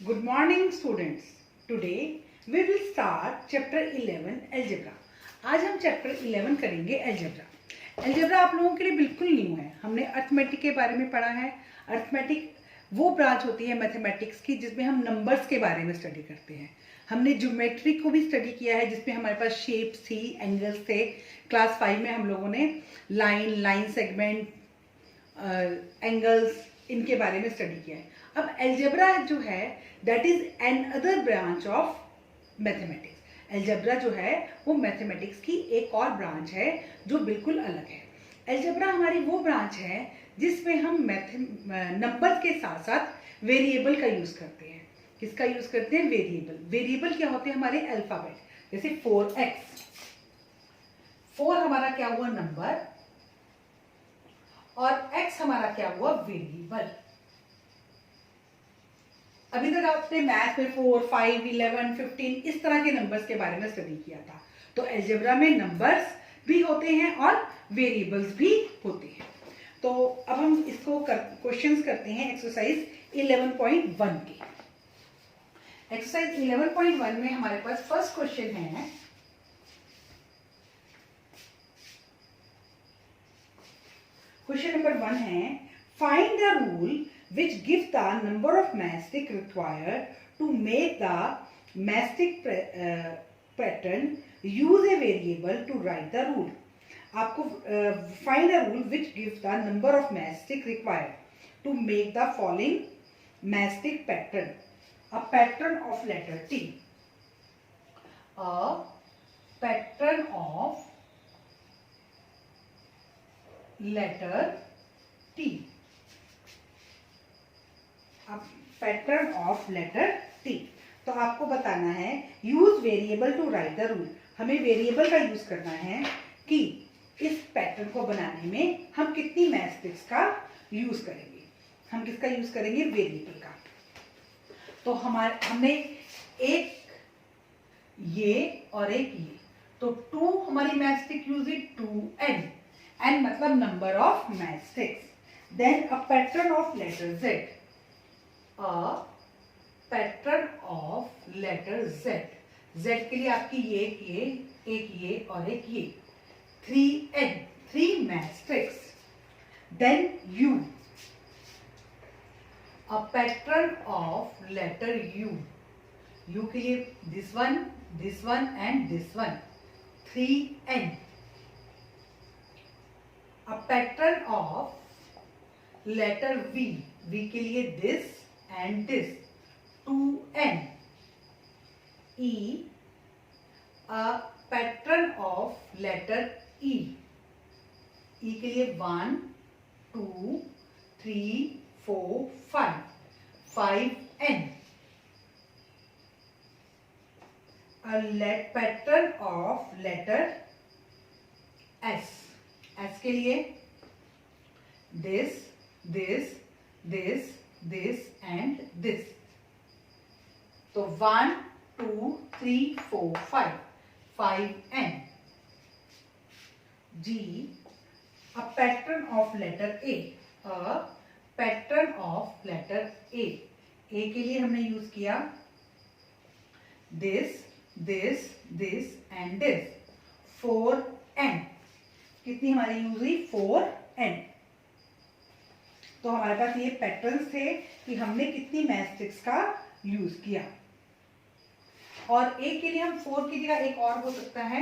Good morning students. Today we will start chapter 11 algebra. आज हम chapter 11 करेंगे algebra. Algebra आप लोगों के लिए बिल्कुल न्यू है. हमने अर्थमेटिक के बारे में पढ़ा है. अर्थमेटिक वो ब्रांच होती है मैथमेटिक्स की जिसमें हम नंबर्स के बारे में स्टडी करते हैं. हमने ज्योमेट्री को भी स्टडी किया है जिसमें हमारे पास शेप्स थी, एंगल्स थे. क्लास 5 में हम लोगों ने लाइन सेगमेंट, एंगल्स इनके बारे में स्टडी किया है. अब एल्जेब्रा जो है that is an other branch of mathematics. Algebra जो है वो मैथमेटिक्स की एक और ब्रांच है जो बिल्कुल अलग है. एल्जेब्रा हमारी वो ब्रांच है जिसमें हम नंबर के साथ साथ वेरिएबल का यूज करते हैं. किसका यूज करते हैं? वेरिएबल. वेरिएबल क्या होते हैं? हमारे अल्फाबेट. जैसे 4x. 4 हमारा क्या हुआ? नंबर. और x हमारा क्या हुआ? वेरिएबल. अभी तक आपने मैथ में 4, 5, 11, 15 इस तरह के नंबर्स के बारे में स्टडी किया था. तो अलजेब्रा में नंबर्स भी होते हैं और वेरिएबल्स भी होते हैं. तो अब हम इसको क्वेश्चंस करते हैं एक्सरसाइज 11.1 के. एक्सरसाइज 11.1 में हमारे पास फर्स्ट क्वेश्चन है. क्वेश्चन नंबर 1 है, find the rule which gives the number of mastic required to make the mastic pattern. Use a variable to write the rule. आपको find a rule which gives the number of mastic required to make the following mastic pattern. A pattern of letter T. A pattern of letter T. Pattern of letter T. तो आपको बताना है use variable to write the rule. हमें variable का use करना है कि इस पैटर्न को बनाने में हम कितनी मैस्टिक्स का यूज करेंगे. हम किसका यूज करेंगे? वेरिएबल का. तो हमने एक ये और एक ये, तो 2 हमारी मैस्टिक यूज है 2n. n मतलब नंबर ऑफ मैस्टिक्स. Then a pattern of letter z. A pattern of letter Z. Z के लिए आपकी एक ये और एक ये. 3n, 3 mastics. Then U. A pattern of letter U. U के लिए this one and this one. 3n. A pattern of letter V. V के लिए this and this. 2n. E. A pattern of letter E. E के लिए 1, 2, 3, 4, 5. 5n. A pattern of letter S. S के लिए this and this. तो 1, 2, 3, 4, 5. 5n. G. A pattern of letter A. A pattern of letter A. A के लिए हमने use किया this and this. 4n. कितनी हमारी यूज हुई? 4n. तो हमारे पास ये पैटर्न्स थे कि हमने कितनी मैस्टिक्स का यूज किया. और एक के लिए हम 4 की जगह एक और हो सकता है.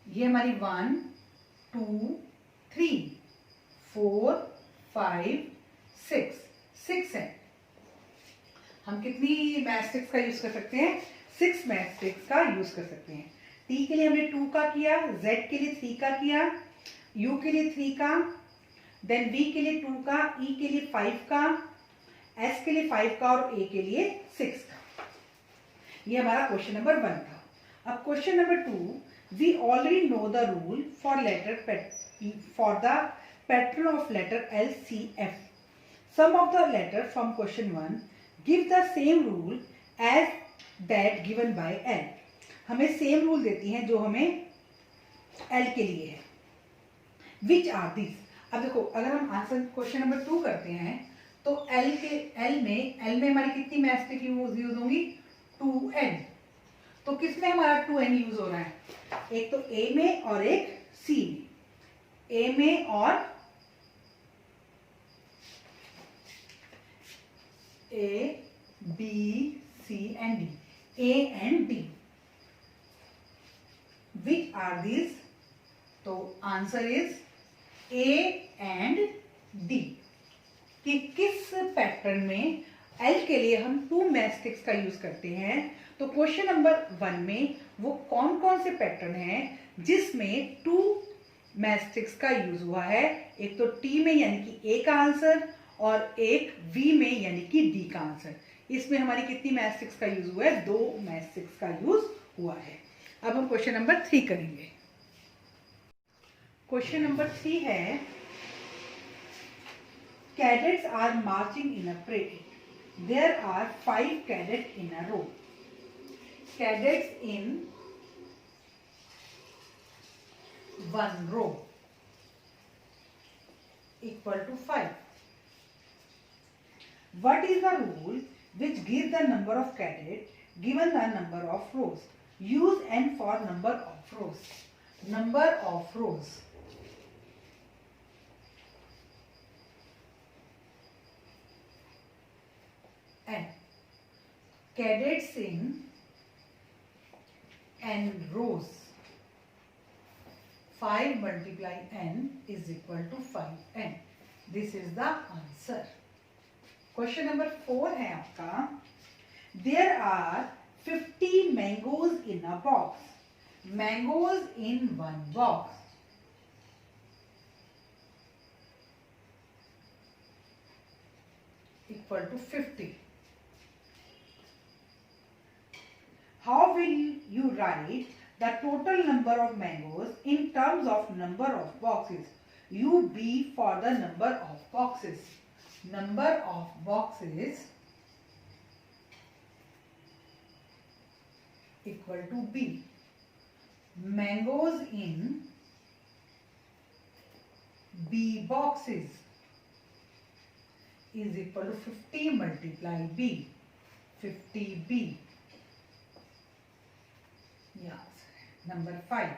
ये हमारी 1, 2, 3, 4, 5, 6 है. हम कितनी मैस्टिक्स का यूज कर सकते हैं? 6 मैस्टिक्स का यूज कर सकते हैं. टी के लिए हमने 2 का किया, जेड के लिए 3 का किया, यू के लिए 3 का, देन V के लिए 2 का, E के लिए 5 का, S के लिए 5 का और A के लिए 6 का. ये हमारा क्वेश्चन नंबर 1 था. अब question number 2, we already know the rule for the pattern of letter L, C, F. Some of the letter from question 1 give the same rule as that given by L. हमें same rule देती हैं जो हमें L के लिए है. Which are this? अब देखो, अगर हम आंसर क्वेश्चन नंबर 2 करते हैं तो एल में हमारी कितनी मैस्टिक यूज होंगी? 2n। तो किसमें हमारा 2n यूज हो रहा है? एक तो ए में और एक सी में। ए में और A, B, C and D, A and D. Which are these? तो answer is A and D. कि किस पैटर्न में एल के लिए हम 2 मैस्टिक्स का यूज करते हैं। तो क्वेश्चन नंबर 1 में वो कौन कौन से पैटर्न हैं जिसमें 2 मैस्टिक्स का यूज हुआ है? एक तो टी में यानी कि ए का आंसर, और एक वी में यानी कि डी का आंसर। इसमें हमारी कितनी मैस्टिक्स का यूज हुआ है? 2 मैस्टिक्स का यूज हुआ है। अब हम क्वेश्चन नंबर 3 करेंगे। क्वेश्चन नंबर 3 है, cadets are marching in a parade. There are 5 cadets in a row. Cadets in one row equal to 5. What is the rule which gives the number of cadets given the number of rows? Use n for number of rows. Number of rows. N. Cadets in n rows. 5 multiply n is equal to 5n. This is the answer. Question number 4 है आपका. There are 50 mangoes in a box. Mangoes in one box. Equal to 50. How will you write the total number of mangoes in terms of number of boxes? UB for the number of boxes. Number of boxes equal to B. Mangoes in B boxes is equal to 50 multiply B. 50B. Yeah. Number 5.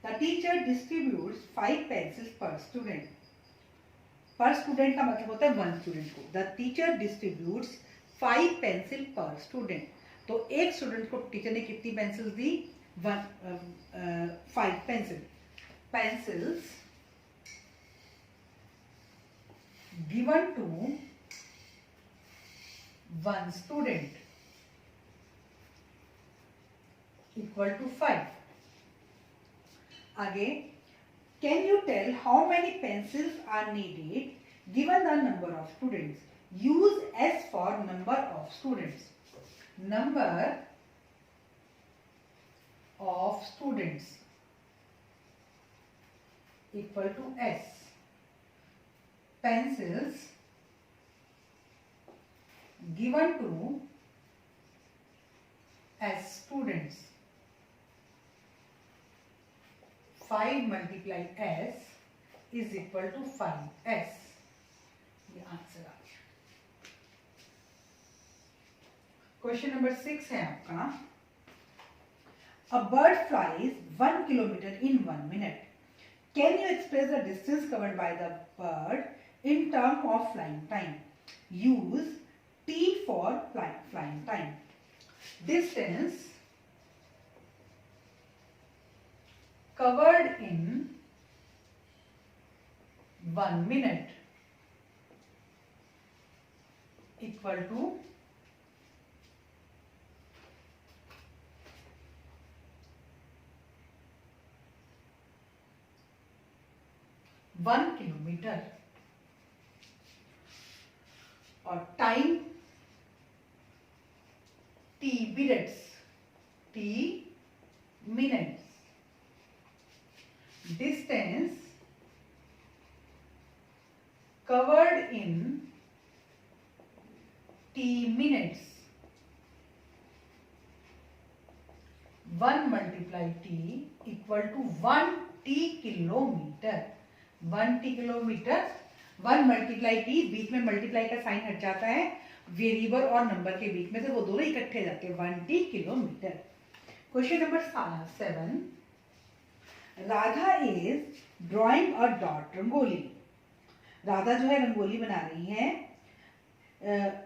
The teacher distributes 5 pencils per student. Per student का मतलब होता है 1 student को. The teacher distributes 5 pencil per student. तो एक student को teacher ने कितनी pencils the? 5 pencil. Pencils given to 1 student equal to 5. Again, can you tell how many pencils are needed given the number of students? Use S for number of students. Number of students equal to S. Pencils given to S students. 5 multiply S is equal to 5S. ये answer आ गया. Question number 6 है आपका. A bird flies 1 kilometer in 1 minute. Can you express the distance covered by the bird in terms of flying time? Use T for flying time. Distance covered in 1 minute equal to 1 kilometer. और time T minutes. T minutes. Distance covered in T minutes. 1 multiply T equal to 1 T kilometer. 1t kilometre, 1 multiply T, बीच में multiply का sign हट जाता है, variable और number के बीच में से वो दोनों इकट्ठे जाते हैं, 1t kilometre. Question number 7, Radha is drawing a dot rangoli. Radha जो है रंगोली बना रही है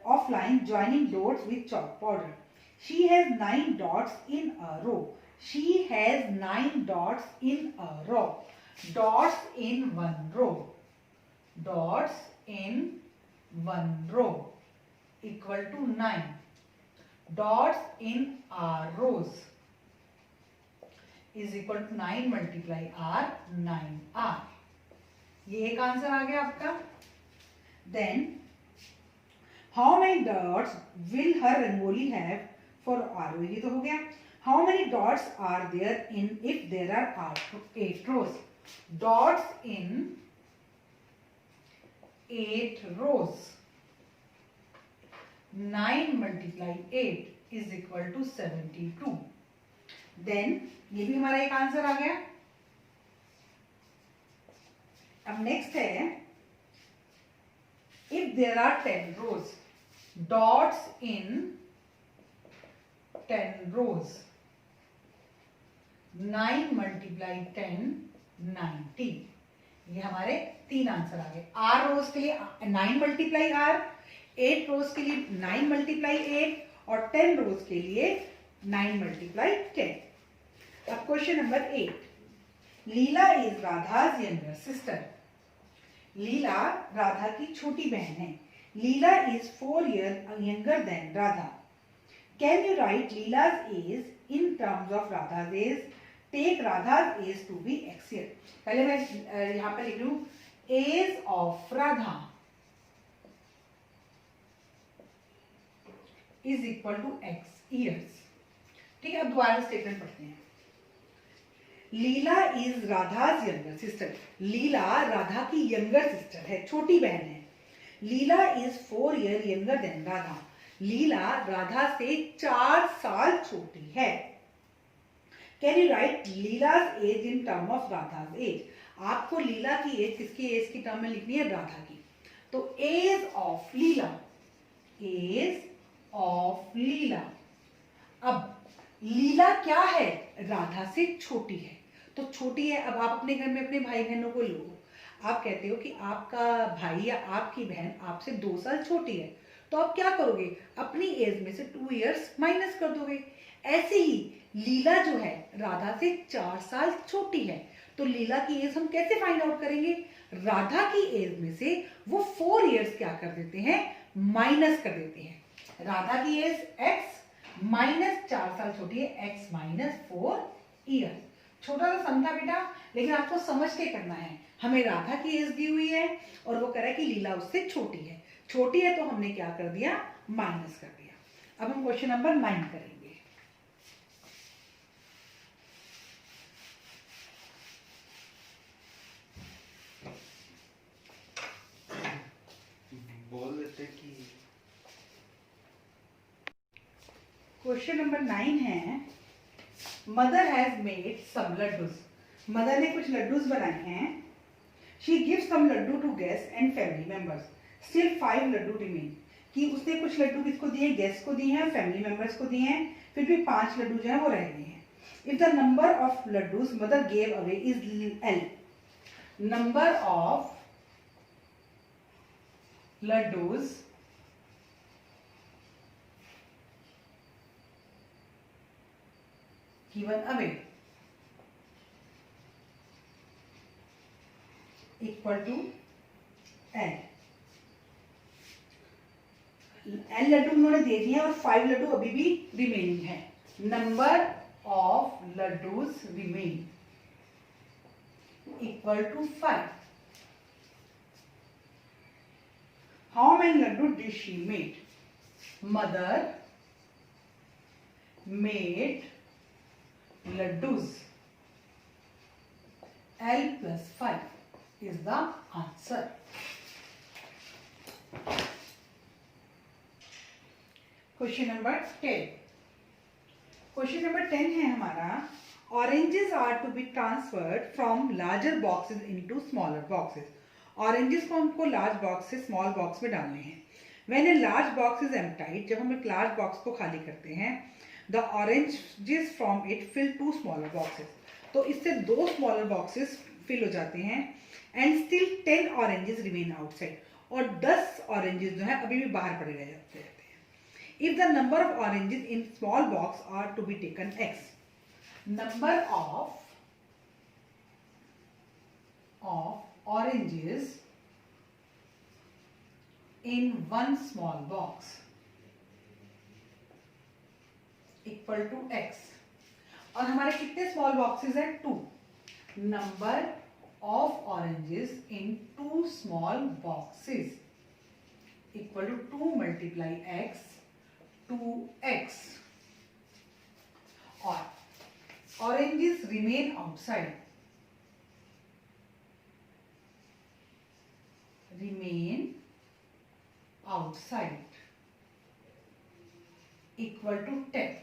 of line joining dots with chalk powder. She has 9 dots in a row. She has 9 dots in a row. Dots in one row, dots in one row equal to 9 dots in r rows is equal to 9 multiply r, 9r। ये एक answer आ गया आपका। Then how many dots will her rangoli have for r, ये तो हो गया। How many dots are there in if there are 8 rows. Dots in 8 rows, 9 multiply 8 is equal to 72। Then ये भी हमारा एक आंसर आ गया। अब नेक्स्ट है if there are 10 rows, dots in 10 rows, 9 multiply 10 90। ये हमारे 3 आंसर आ गए। आर रोज के लिए 9 मल्टीप्लाई आर, 8 रोज के लिए 9 मल्टीप्लाई 8 और 10 रोज के लिए 9 मल्टीप्लाई 10। अब question number 8, Leela is Radha's younger sister. Leela Radha की छोटी बहन है। Leela is 4 years younger than Radha. Can you write Leela's age in terms of Radha's age. Take Radha's age to be x year। पहले मैं यहां पर लिख लूं age of Radha is equal to x years। ठीक है, अब दोबारा स्टेटमेंट पढ़ते हैं। Leela is Radha's younger sister. Leela Radha की यंगर सिस्टर है, छोटी बहन है। Leela is 4 years younger than Radha. Leela Radha से 4 साल छोटी है। Can you write Leela's age in term of Radha's age. आपको लीला की एज किसकी एज की टर्म में लिखनी है, राधा की। तो age of Leela, age of Leela. अब लीला क्या है, राधा से छोटी है, तो छोटी है। अब आप अपने घर में अपने भाई बहनों को लो, आप कहते हो कि आपका भाई या आपकी बहन आपसे 2 साल छोटी है, तो आप क्या करोगे, अपनी एज में से 2 years माइनस कर दोगे। ऐसे ही लीला जो है राधा से 4 साल छोटी है, तो लीला की एज हम कैसे फाइंड आउट करेंगे, राधा की एज में से वो 4 years क्या कर देते हैं, माइनस कर देते हैं। राधा की एज x माइनस 4 साल छोटी है, x माइनस 4 years। छोटा सा सम था बेटा, लेकिन आपको समझ के करना है। हमें राधा की एज दी हुई है और वो कह रहा है कि लीला उससे छोटी है। छोटी है तो हमने क्या कर दिया, माइनस कर दिया। अब हम क्वेश्चन नंबर 9 करेंगे। बोल देते कि क्वेश्चन नंबर 9 है, mother has made some laddoos. Mother ने कुछ लड्डूज बनाए हैं। She gives some laddoo to guest and family members, still 5 laddoo remain. कि उसने कुछ लड्डू किसको दिए, गेस्ट को दिए हैं, फैमिली मेंबर्स को दिए हैं, फिर भी 5 लड्डू जो है वो रह गए हैं। If the number of laddoos mother gave away is L, number of laddoos given away equal to L। L laddoo उन्होंने दे दिए और 5 लड्डू अभी भी रिमेनिंग है। Number of laddoos remain equal to 5। How many laddoo did she made, mother made laddoos, L plus 5 is the answer। Question number 10। Question number 10 है हमारा, Oranges are to be transferred from larger boxes into smaller boxes. Oranges को हमको large box से small box में डालने हैं. When a large box is emptied, जब हम एक large box को खाली करते हैं, the oranges from it fill 2 smaller boxes. तो इससे 2 smaller boxes fill हो जाते हैं and still 10 oranges remain outside. और 10 oranges जो है अभी भी बाहर पड़े रह जाते हैं. If the number of oranges in small box are to be taken x, number of oranges in one small box equal to x. और हमारे कितने स्मॉल बॉक्सेस हैं? 2. Number of oranges in 2 small boxes equal to 2 multiply x 2x. और oranges remain outside. Equal to 10.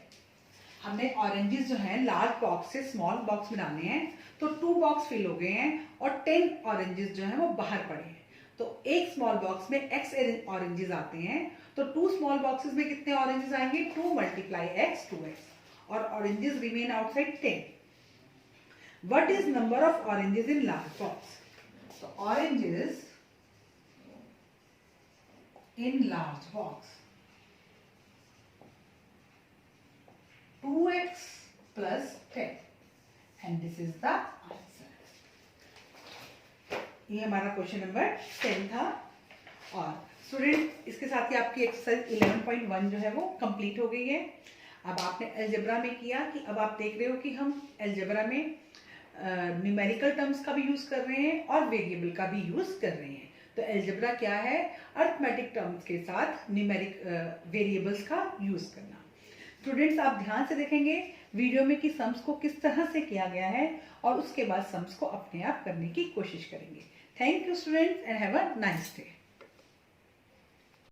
हमने oranges जो हैं large box से small box में डालने हैं, तो 2 बॉक्स फिल हो गए हैं और 10 ऑरेंजेस जो हैं वो बाहर पड़े हैं. तो एक स्मॉल बॉक्स में x ऑरेंजेस आते हैं, तो 2 स्मॉल बॉक्सेस में कितने ऑरेंजेस आएंगे? 2 मल्टीप्लाई x 2x. और oranges remain outside 10. What is number of oranges in large box? So oranges in large box 2x plus 10 and this is the answer. ये हमारा question number 10 था. और student इसके साथ ही आपकी एक्सरसाइज 11.1 जो है वो कंप्लीट हो गई है. अब आपने अलजेब्रा में किया कि अब आप देख रहे हो कि हम अलजेब्रा में न्यूमेरिकल टर्म्स का भी यूज कर रहे हैं और वेरिएबल का भी यूज कर रहे हैं. तो अलजेब्रा क्या है? अरिथमेटिक टर्म्स के साथ न्यूमेरिक वेरिएबल्स का यूज करना. स्टूडेंट्स आप ध्यान से देखेंगे वीडियो में कि सम्स को किस तरह से किया गया है और उसके बाद सम्स को अपने आप करने की कोशिश करेंगे. Thank you students and have a nice day.